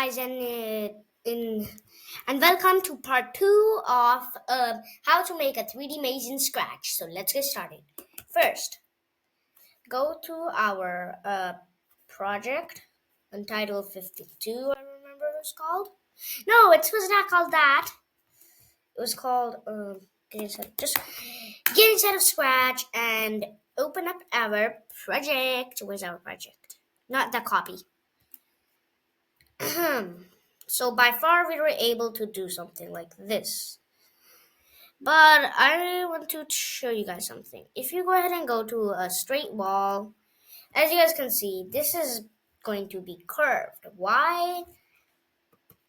guys, and welcome to part two of how to make a 3D maze in Scratch. So let's get started. First, go to our project entitled 52. I remember it was called. No, it was not called that. It was called just get inside of Scratch and open up our project. Where's our project? Not the copy. So by far we were able to do something like this. But I want to show you guys something. If you go ahead and go to a straight wall, as you guys can see, this is going to be curved. Why?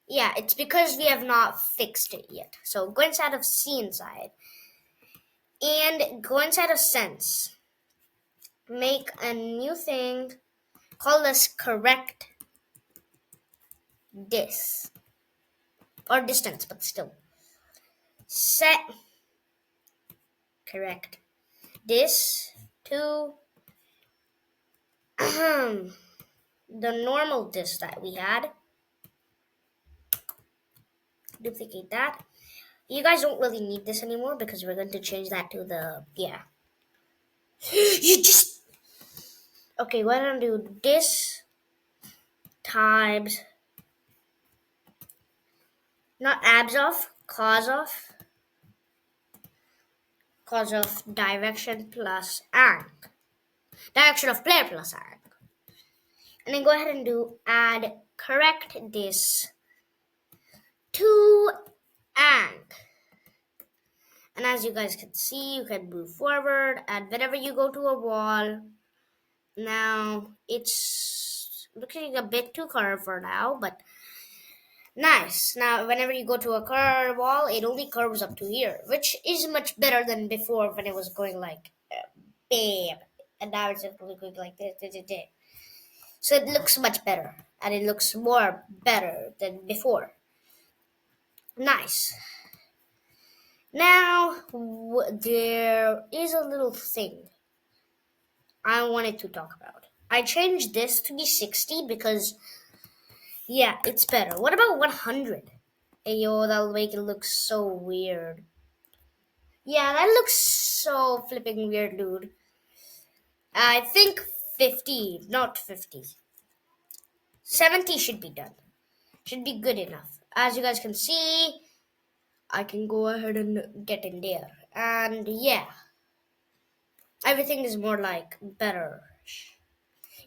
Yeah, it's because we have not fixed it yet. So go inside of See Inside and go inside of Sense. Make a new thing. Call this Correct Dis. Or Distance, but still. Set Correct Dis to the normal disk that we had. Duplicate that. You guys don't really need this anymore because we're going to change that to the, You just, okay, go ahead and do this times, not abs off, cause of direction plus anc. Direction of player plus anc. And then go ahead and do add correct this to anc. And as you guys can see, you can move forward, and whenever you go to a wall, now it's looking a bit too curved for now, but nice. Now, whenever you go to a curved wall, it only curves up to here, which is much better than before when it was going like bam, and now it's just going like this. So it looks much better, and it looks more better than before. Nice. Now, there is a little thing I wanted to talk about. I changed this to be 60 because, yeah, it's better. What about 100? Hey, yo, that'll make it look so weird. Yeah, that looks so flipping weird, dude. I think 50, not 50. 70 should be done. Should be good enough. As you guys can see, I can go ahead and get in there. And yeah, everything is more like better.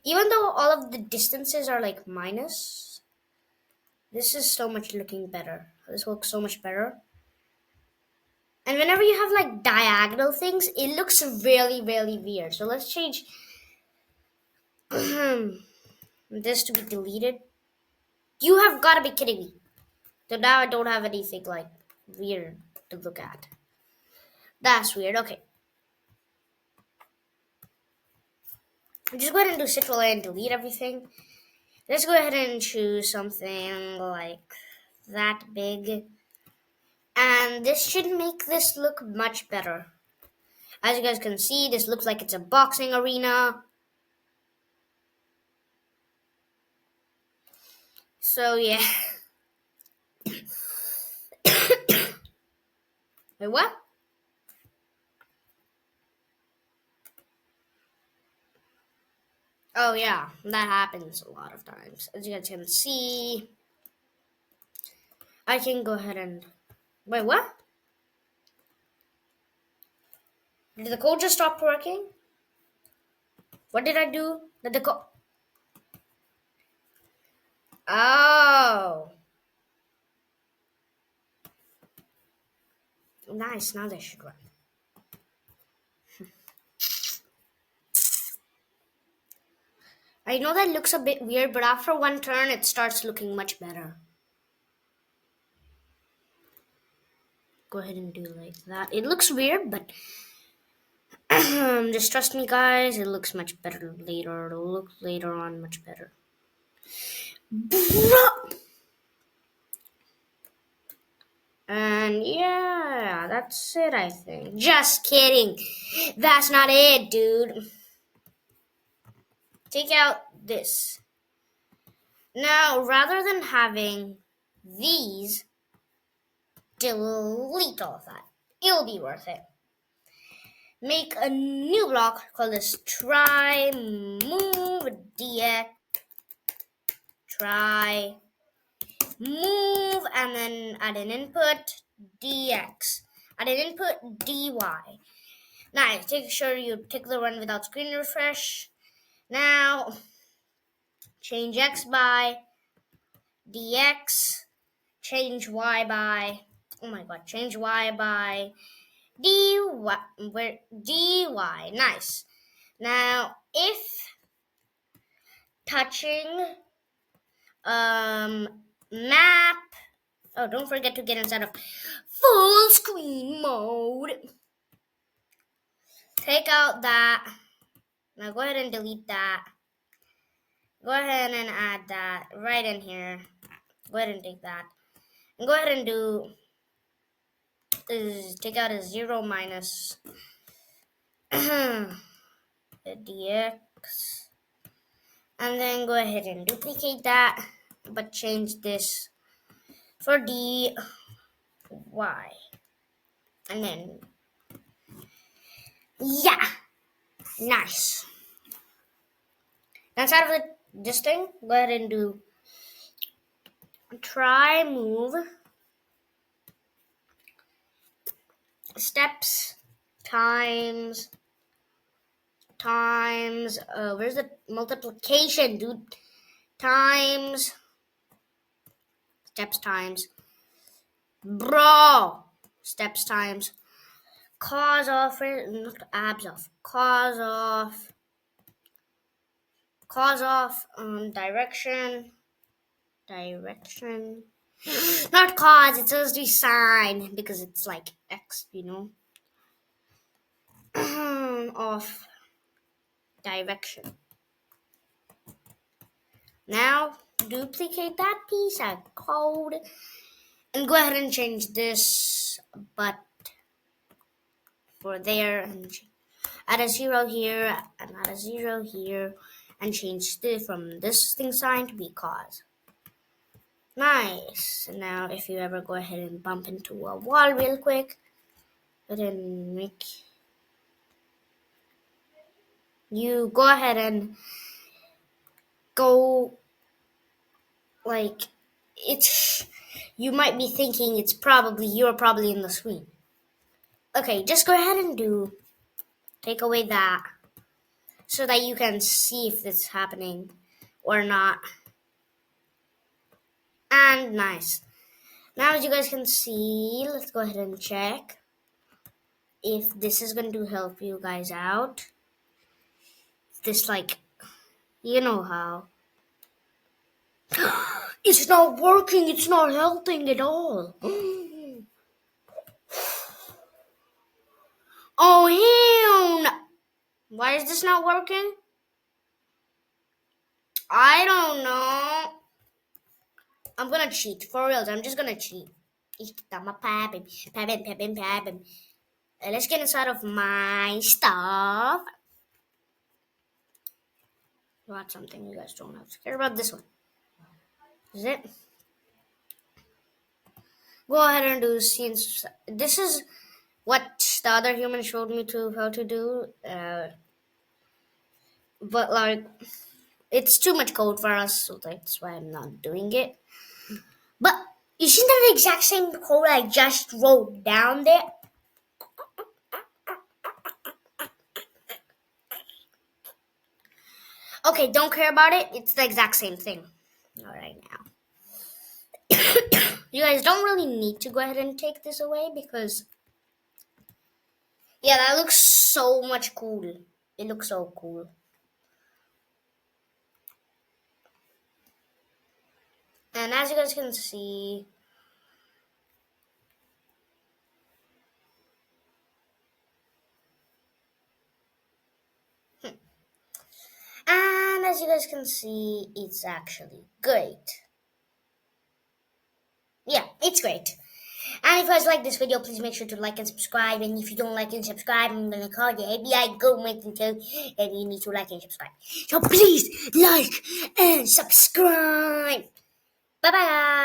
Even though all of the distances are like minus, this is so much looking better. This looks so much better. And whenever you have like diagonal things, it looks really, really weird. So let's change this to be deleted. You have got to be kidding me. So now I don't have anything like weird to look at. That's weird. Okay. Just go ahead and do Ctrl A and delete everything. Let's go ahead and choose something like that big. And this should make this look much better. As you guys can see, this looks like it's a boxing arena. So yeah. Wait, what? Oh yeah, that happens a lot of times. As you guys can see, I can go ahead and... Wait, what? Did the code just stop working? What did I do? Did the code... Oh. Nice, now they should run. I know that looks a bit weird, but after one turn, it starts looking much better. Go ahead and do like that. It looks weird, but just trust me, guys. It looks much better later. It'll look later on much better. And yeah, that's it, I think. Just kidding. That's not it, dude. Take out this. Now, rather than having these, delete all of that. It'll be worth it. Make a new block, call this try move dx, try move, and then add an input dx, add an input dy. Nice. Make sure you tick the run without screen refresh. Now change x by dx, change y by, oh my god, change y by dy, dy. Nice. Now if touching map, oh, don't forget to get inside of full screen mode. Take out that. Now go ahead and delete that. Go ahead and add that right in here. Go ahead and take that. And go ahead and do is take out a 0 minus the dx. And then go ahead and duplicate that, but change this for dy. And then, yeah, nice. Now inside of this thing, go ahead and do try move steps times where's the multiplication, dude? Times steps times steps times cos of, not abs of, cos of direction, not cos, it's supposed to be sine because it's like x, of direction. Now duplicate that piece of code and go ahead and change this but for there, and add a 0 here and add a 0 here, and change this from this thing sign to be cos. Nice. Now if you ever go ahead and bump into a wall real quick, then make you go ahead and go like it's, you might be thinking you're probably in the screen. Okay, just go ahead and take away that so that you can see if it's happening or not. And nice. Now as you guys can see, let's go ahead and check if this is going to help you guys out. This, like, you know how. It's not working, it's not helping at all. Oh, hell no. Why is this not working? I don't know. I'm gonna cheat. For reals, I'm just gonna cheat. Let's get inside of my stuff. Watch something you guys don't have to care about. This one. Is it? Go ahead and do scenes. This is what the other human showed me how to do. But like, it's too much code for us, so that's why I'm not doing it. But isn't that the exact same code I just wrote down there? Okay, don't care about it. It's the exact same thing. All right now. You guys don't really need to go ahead and take this away because, yeah, that looks so much cool. It looks so cool. And as you guys can see, and as you guys can see, it's actually great. Yeah, it's great. And if you guys like this video, please make sure to like and subscribe. And if you don't like and subscribe, I'm gonna call the FBI government and tell you that you need to like and subscribe. So please like and subscribe. Bye bye.